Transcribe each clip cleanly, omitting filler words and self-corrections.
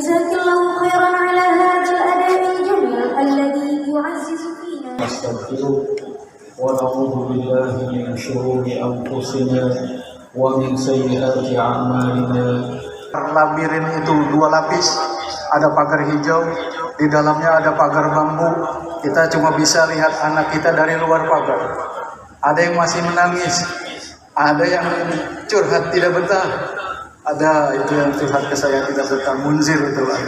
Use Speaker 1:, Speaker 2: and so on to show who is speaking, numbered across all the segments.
Speaker 1: Jazakallahu khairan ala hadzal ada'i jamil alladhi yu'azzizu fina.
Speaker 2: Nastaghfiruh wa na'udzu billahi min shururi anfusina wa min sayyiati a'malina.
Speaker 3: Labirin itu 2 lapis, ada pagar hijau, di dalamnya ada pagar bambu. Kita cuma bisa lihat anak kita dari luar pagar. Ada yang masih menangis, ada yang curhat tidak betah, ada itu yang curhat ke saya tidak betah, munzir itu lah.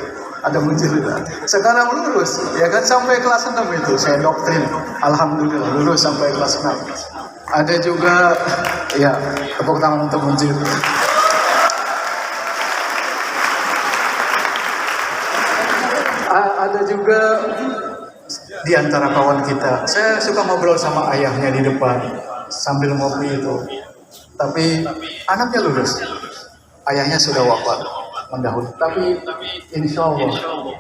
Speaker 3: Ada munzir itu. Sekarang lulus, ya kan, sampai kelas 6 itu saya doktrin. Alhamdulillah lulus sampai kelas 6. Ada juga, ya, tepuk tangan untuk munzir. Ada juga di antara kawan kita, saya suka ngobrol sama ayahnya di depan sambil ngopi itu. Tapi anaknya lulus, ayahnya sudah wafat mendahului. Tapi insya Allah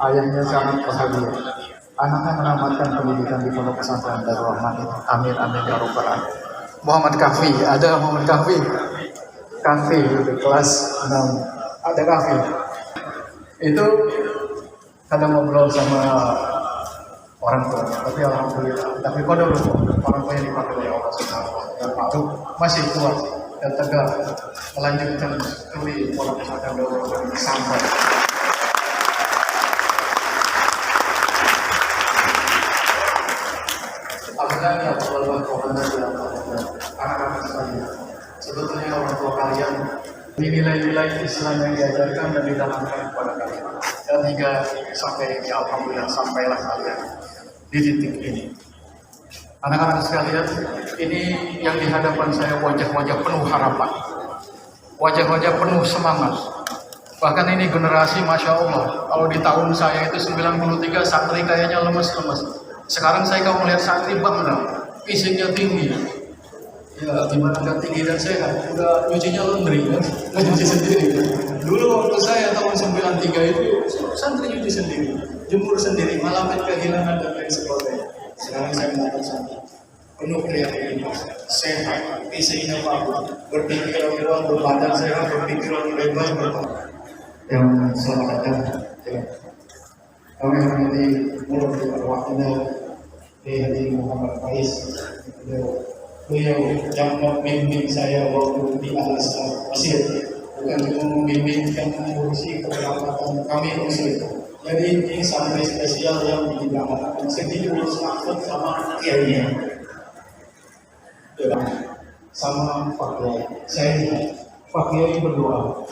Speaker 3: ayahnya sangat bahagia. Anaknya menamatkan pendidikan di Pondok Pesantren Darul Rahman. Amin amin ya rabbal alamin. Muhammad Kahfi, ada Muhammad Kahfi. Kahfi di kelas 6 ada Kahfi. Itu kadang ngobrol sama orang tua, tapi alhamdulillah, tapi kodok orang tua yang dipakai oleh Allah Subhanahu wa Ta'ala masih kuat dan tegar melanjutkan studi Pondok Pesantren Darul Rahman sampai abadnya Allah anak-anak sekalian. Sebetulnya orang tua kalian ini nilai-nilai Islam yang diajarkan dan ditanamkan kepada kalian. Dan hingga sampai ini alhamdulillah sampailah kalian di titik ini. Anak-anak sekalian, ini yang di hadapan saya wajah-wajah penuh harapan, wajah-wajah penuh semangat. Bahkan ini generasi Masya Allah, kalau di tahun saya itu 93 santri kayaknya lemes-lemes. Sekarang saya kalau melihat santri bangga, fisiknya tinggi. Ya, gimana kan tinggi dan sehat, udah nyucinya laundry kan, nyuci sendiri. Dulu waktu saya tahun 93 itu santri nyuci sendiri, jemur sendiri, malaman kehilangan dan lain sebagainya. Sekarang saya melihat santri penuh kreativitas, sehat, fisiknya bagus, berpikiran luas, berbadan sehat, berpikiran bebas, yang selamat datang. Kami hormati mulut waktunya di Muhammad Faiz. Beliau yang membimbing saya waktu di Al-Azhar Mesir, bukan cuma membimbing yang mengurusi keberangkatan kami Mesir. Jadi ini santri spesial yang diberangkatkan sedikit takut sama kiainya, sama Pak Kiai. Saya lihat Pak Kiai berdoa,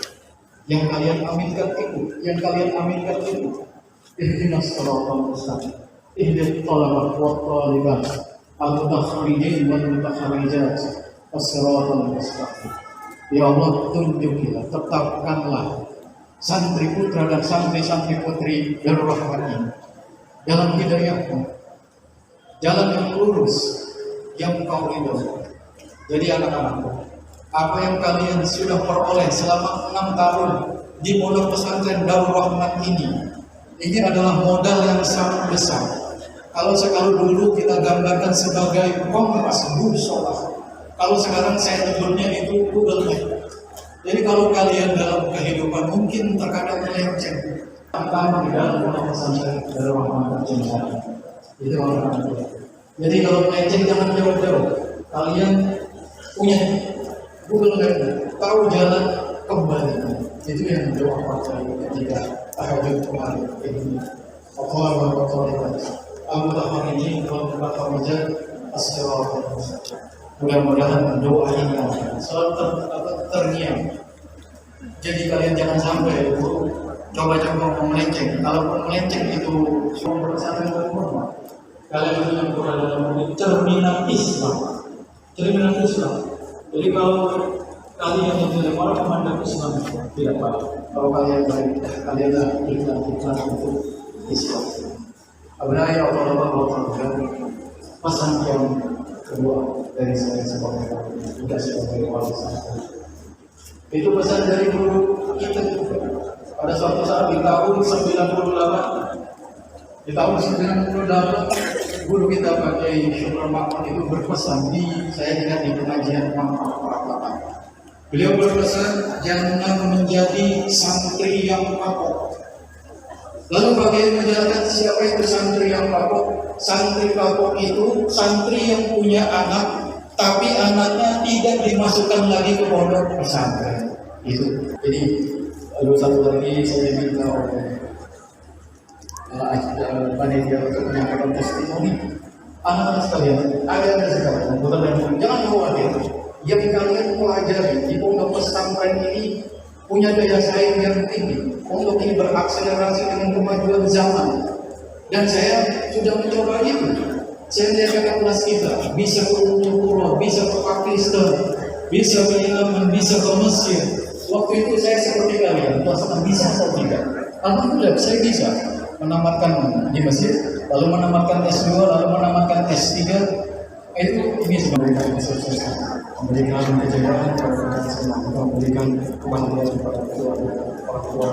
Speaker 3: yang kalian aminkan itu, yang kalian aminkan itu, ihdinas shiratal mustaqim, ihdil talabat wa talibat, al-mutakharijin wal mutakharijat as-siratal mustaqim. Ya Allah, tunjukilah, tetapkanlah santri putra dan santri-santri putri Darul Rahman ini dalam hidayahmu, jalan yang lurus yang kau ridho. Jadi anak-anakku, apa yang kalian sudah peroleh selama 6 tahun di Pondok Pesantren Darul Rahman ini adalah modal yang sangat besar. Kalau sekali dulu kita gambarkan sebagai kompas busolah, kalau sekarang saya nyebutnya itu Google Map. Jadi kalau kalian dalam kehidupan mungkin terkadang melenceng, tanpa di dalam Pondok Pesantren Darul Rahman terjadi. Itu orang tua. Jadi kalau melenceng jangan jauh-jauh. Kalian punya Google Map, tahu jalan kembali. Itu yang doa saya ketika tahajud kemarin ini. Allah berkata al-mutafarrijin wal mutakharijat as-siratal mustaqim. Mudah-mudahan doa ini selalu terngiang. Jadi kalian jangan sampai coba-coba melenceng. Kalau melenceng itu sumber pesantren berkurang. Kalian punya berada dalam cerminan Islam. Cerminan Islam. Jadi kalau kalian yang tidak mau memandang Islam tidak apa. Kalau kalian baik, kalianlah ikhlas untuk Islam. Abnai Allah pesan yang kedua dari saya sebagai juga sebagai wali santri. Itu pesan dari guru kita juga. Pada suatu saat di tahun 98, guru kita pakai Syukur Makmur itu berpesan saya ingat di pengajian Makmur. Beliau berpesan jangan menjadi santri yang kapok, Lalu bagian menjelaskan siapa itu santri yang kapok? Santri kapok itu santri yang punya anak, tapi anaknya tidak dimasukkan lagi ke pondok pesantren. Itu. Jadi lalu satu lagi saya minta oleh panitia untuk menyampaikan testimoni. Anak-anak sekalian, ada sekalian, bukan yang jangan khawatir. Yang kalian pelajari di pondok pesantren ini punya daya saing yang tinggi. Pondok ini berakselerasi dengan kemajuan zaman. Dan saya sudah mencoba itu. Saya lihat kelas kita bisa ke Pulau, bisa ke Pakistan, bisa ke Yemen, bisa ke Mesir. Waktu itu saya seperti kalian, merasakan bisa atau tidak. Alhamdulillah saya bisa menamatkan di Mesir, lalu menamatkan S2, lalu menamatkan S3. Itu ini sebagai kesuksesan, memberikan kejayaan kepada semua, memberikan kebahagiaan kepada orang tua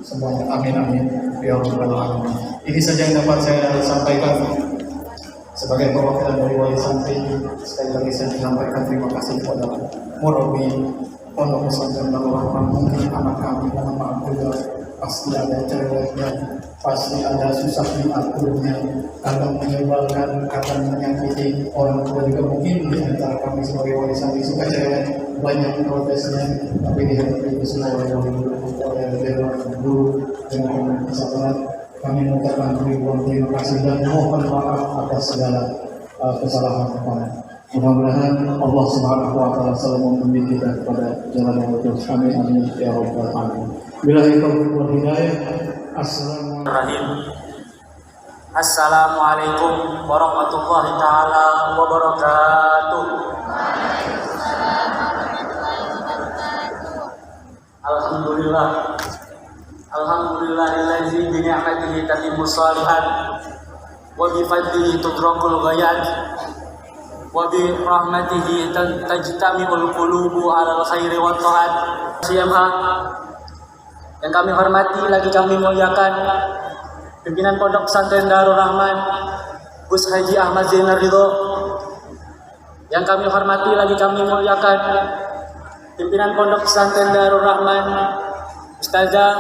Speaker 3: semuanya. Amin amin ya rabbal alamin. Ini saja yang dapat saya sampaikan sebagai perwakilan dari wali santri. Sekali lagi saya menyampaikan terima kasih kepada murabi Pondok Pesantren Darul Rahman. Mungkin anak kami mohon maaf juga, pasti ada cerewetnya, pasti ada susah diaturnya, kadang menyebalkan, kadang menyakiti orang tua juga. Mungkin di antara kami sebagai wali santri suka cerewet, banyak protesnya, tapi dihadapi itu semua oleh dewan guru dengan kesabaran. Kami mengucapkan ribuan terima kasih dan mohon maaf atas segala kesalahan kami. Mudah-mudahan Allah Subhanahu wa taala selalu membimbing kita kepada jalan yang lurus. Amin amin ya rabbal alamin. Billahi taufiq wal hidayah.
Speaker 4: Assalamualaikum warahmatullahi taala wabarakatuh. Alhamdulillah. Alhamdulillahillazi bi ni'matihi tatimmu shalihat wa bi fadlihi tudrakul ghayat wa bi rahmatihi tajtami'ul qulubu 'alal khairi wat ta'at. Yang kami hormati lagi kami muliakan pimpinan Pondok Pesantren Darul Rahman Gus Haji Ahmad Zainal Ridho. Yang kami hormati lagi kami muliakan pimpinan Pondok Pesantren Darul Rahman Ustazah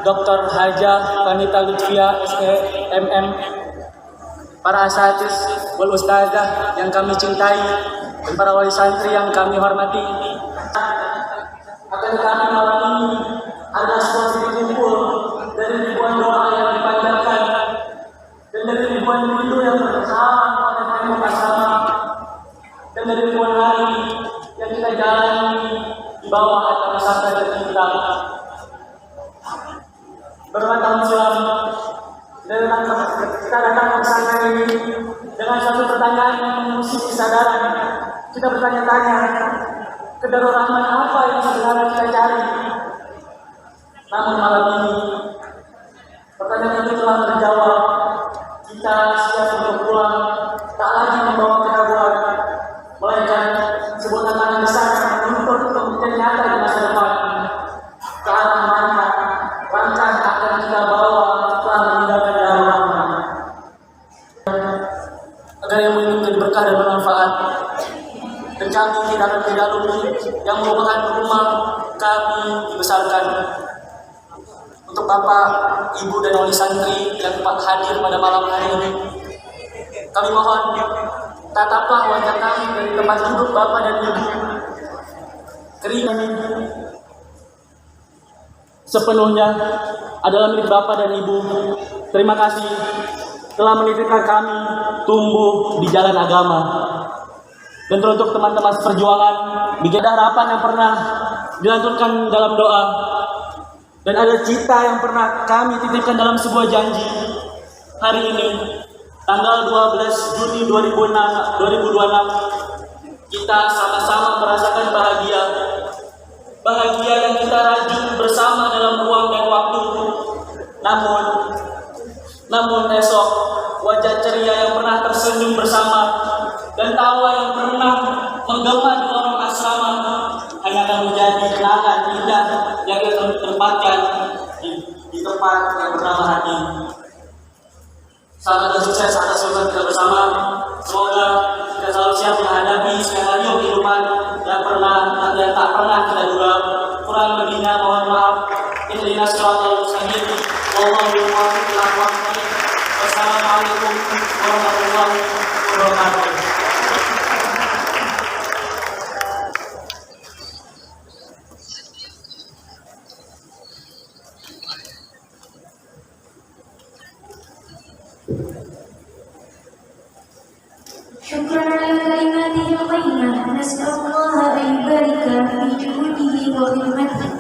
Speaker 4: Dr. Hajah Vanita Lutfia SEMM, para asatiz wal ustazah yang kami cintai, dan para wali santri yang kami hormati. Akan kami malam ini ada suatu kumpul dari ribuan doa yang dipanjatkan dan dari ribuan rindu yang bersama pada tema bersama dan dari ribuan hari yang kita jalani di bawah atas pesantren kita. Bermacam silam dengan kita datang ke pesantren ini dengan satu pertanyaan yang mengusik kesadaran. Kita bertanya-tanya, ke Darul Rahman apa yang sebenarnya kita cari? Namun malam ini pertanyaan itu telah terjawab. Kita siap untuk pulang, tak lagi membawa keraguan, melainkan sebuah tantangan besar yang menuntut untuk menjadi nyata di masa depan. Ke arah mana langkah akan kita bawa setelah meninggalkan Darul Rahman, agar yang ini menjadi berkah dan bermanfaat. Dan kami tidak alumni yang merupakan rumah kami dibesarkan. Untuk Bapak, Ibu, dan wali santri yang tepat hadir pada malam hari ini, kami mohon tataplah wajah kami dari tempat duduk Bapak dan Ibu. Keringat sepenuhnya adalah milik Bapak dan Ibu. Terima kasih telah menitipkan kami tumbuh di jalan agama. Dan teruntuk teman-teman seperjuangan, ada harapan yang pernah dilanturkan dalam doa, dan ada cita yang pernah kami titipkan dalam sebuah janji. Hari ini, tanggal 12 Juni 2026, kita sama-sama merasakan bahagia. Bahagia yang kita rajut bersama dalam ruang dan waktu. Namun esok, wajah ceria yang pernah tersenyum bersama dan tawa yang pernah menggema di lorong asrama hanya akan menjadi kenangan indah yang akan ditempatkan di tempat yang bernama hati. Selamat dan sukses atas usaha kita bersama. Semoga kita selalu siap menghadapi skenario kehidupan yang tak pernah kita duga. Kurang lebihnya mohon maaf. Ihdinas siratal mustaqim. Wallahu warahmatullahi wabarakatuh.
Speaker 1: شكرا على كلماته القيمة، نسأل الله أن يبارك في جهوده وخدمته.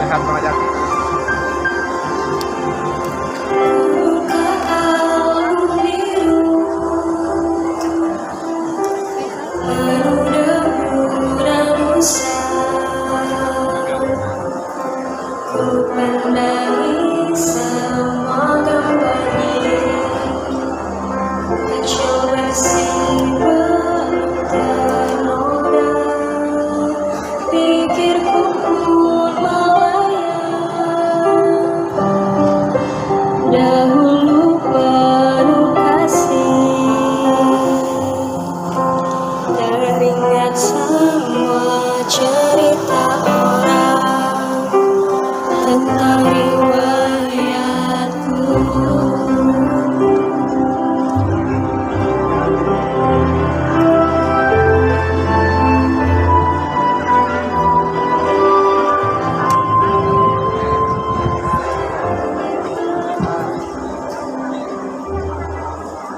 Speaker 5: Rehan Ramajati.
Speaker 1: Dahulu penuh kasih, teringat semua cerita orang tentang riwayatku.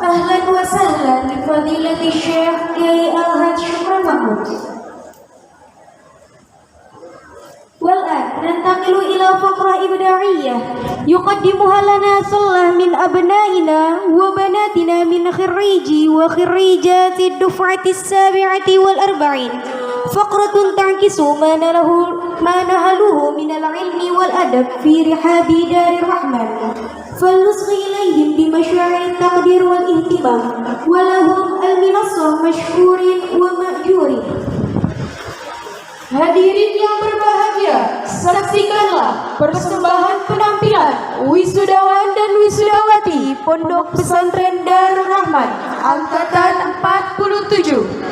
Speaker 1: Ahlan wa sahlan bi fadilati Syekh Kiai Alhaj Syukran Mahmud. والآن ننتقل إلى فقرة إبداعية يقدمها لنا صلة من أبنائنا وبناتنا من خريجي وخريجات الدفعة 47 فقرة تعكس ما نهلوه من العلم والأدب في رحاب دار الرحمن فلنصغي إليهم بمشاعر التقدير والاهتمام ولهم المنصة مشكور ومأجور.
Speaker 6: Hadirin yang berbahagia, saksikanlah persembahan penampilan wisudawan dan wisudawati Pondok Pesantren Darul Rahman Angkatan 47.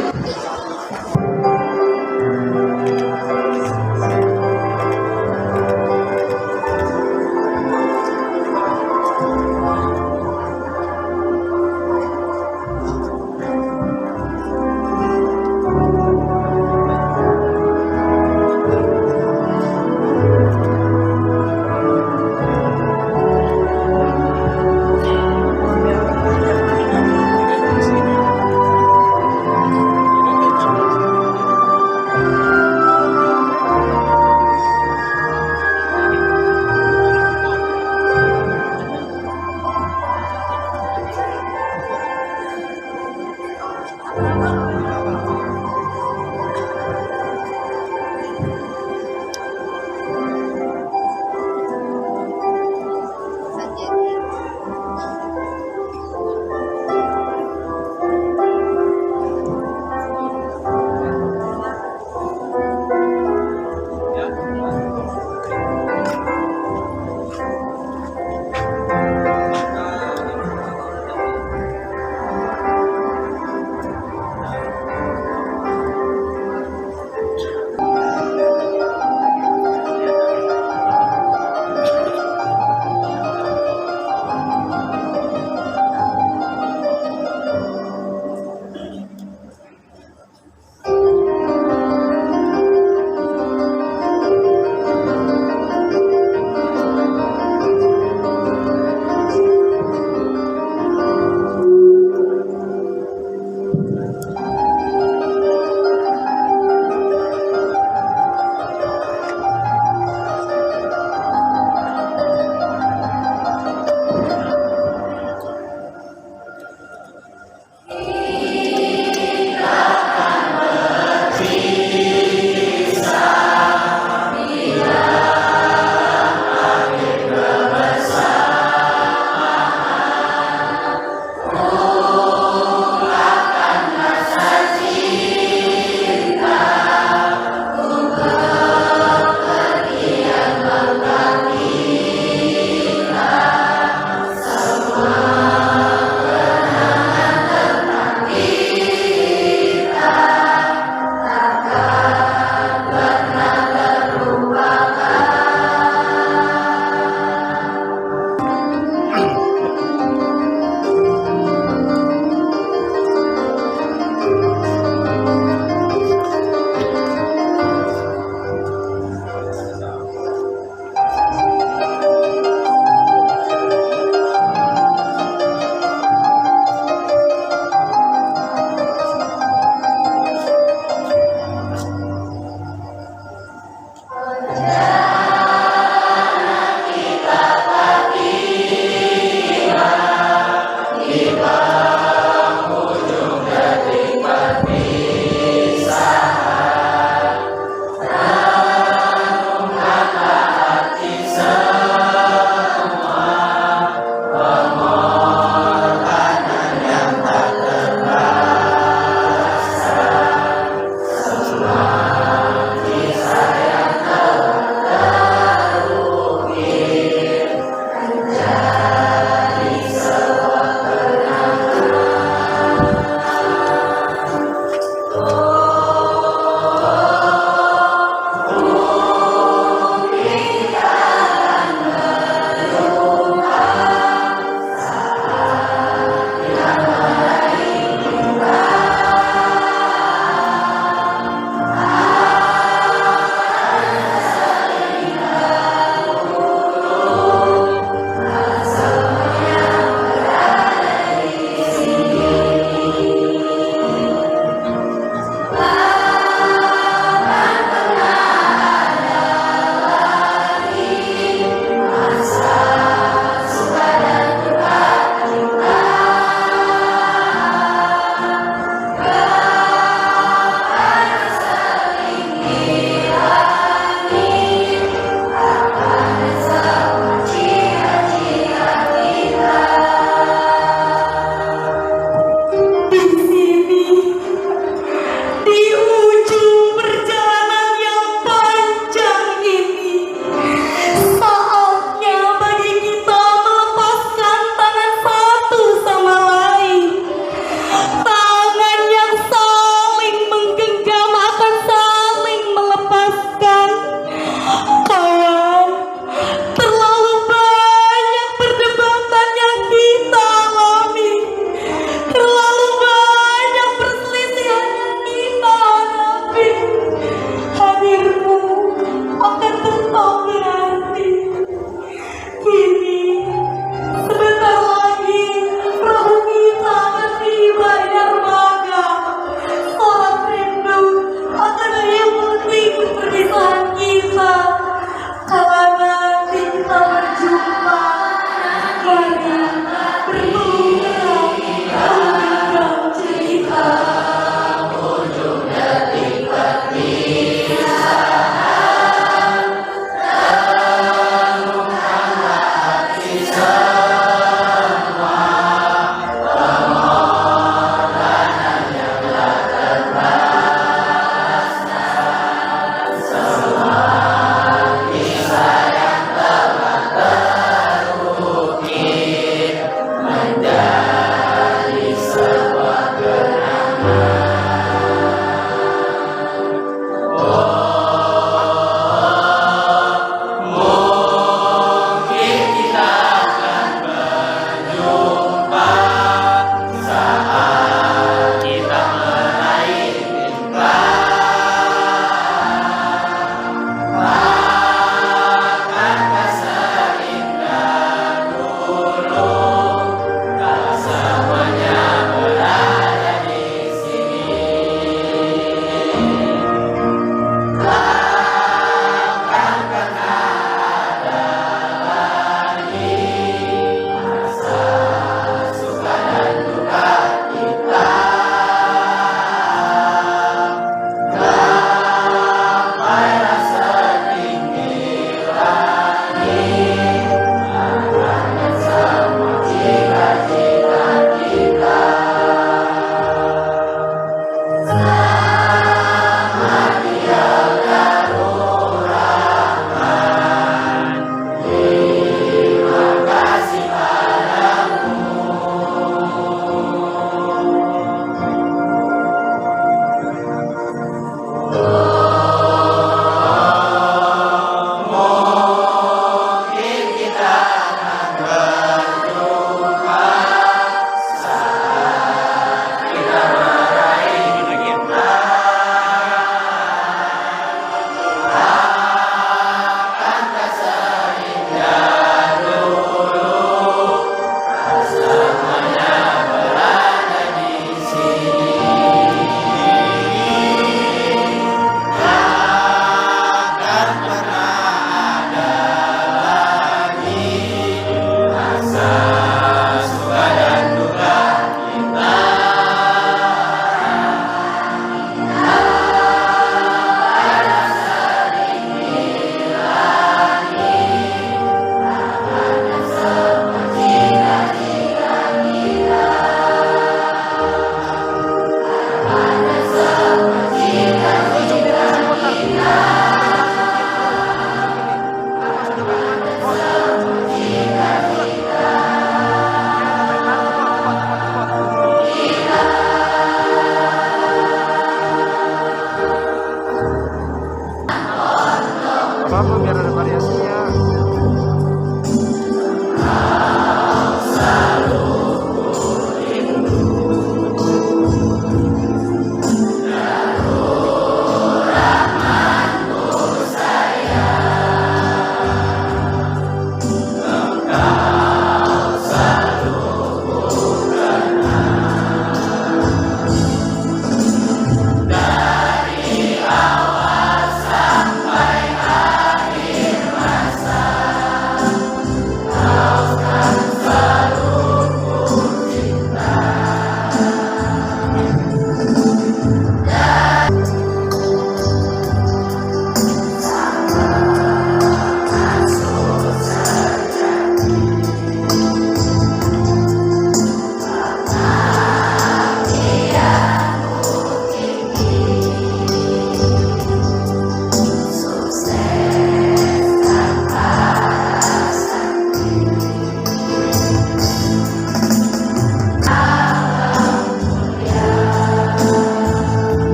Speaker 5: ada variasinya.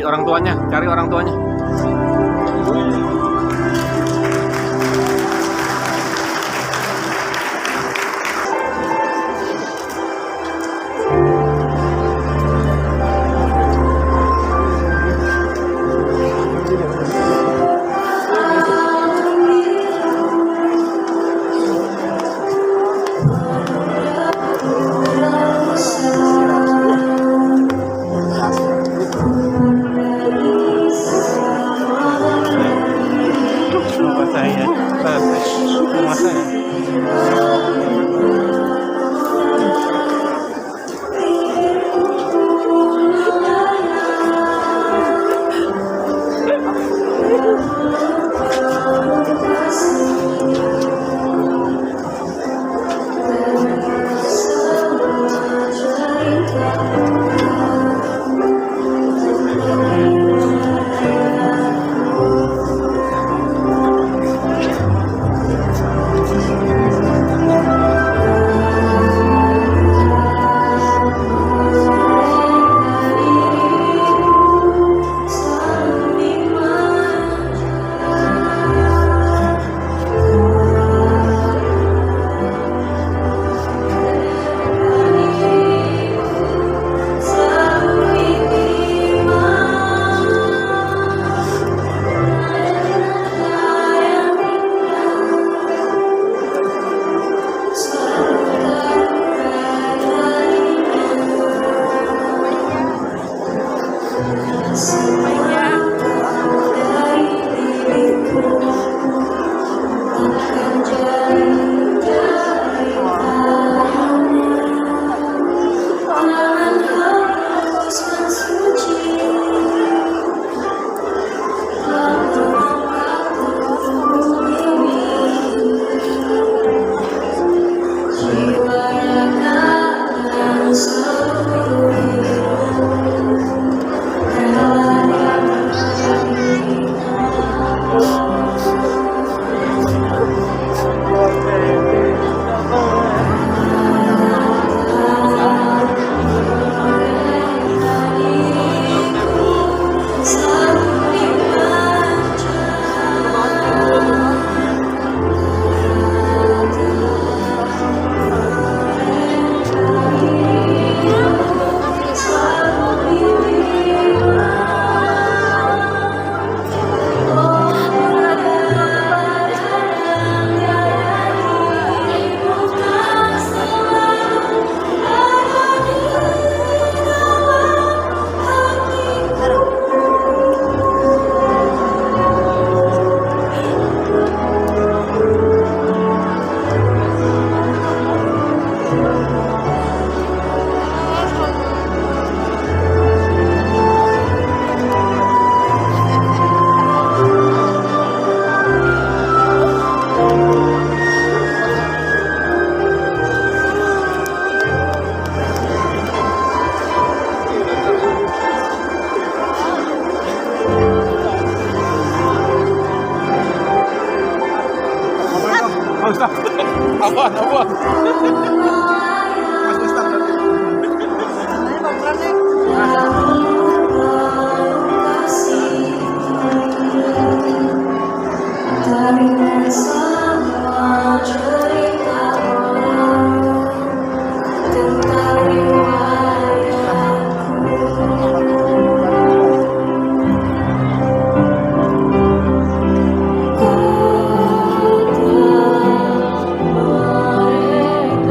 Speaker 5: orang tuanya, cari orang tuanya.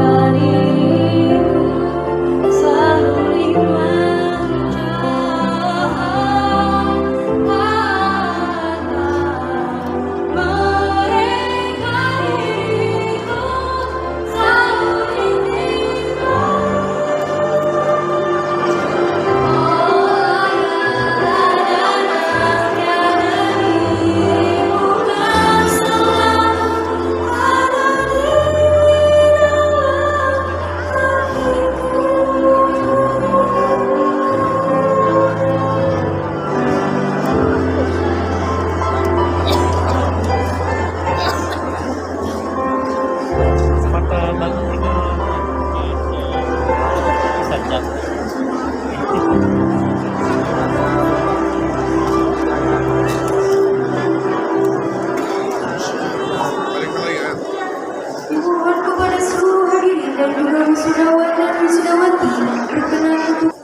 Speaker 1: Kari dan juga wisudawan dan wisudawati berkenan untuk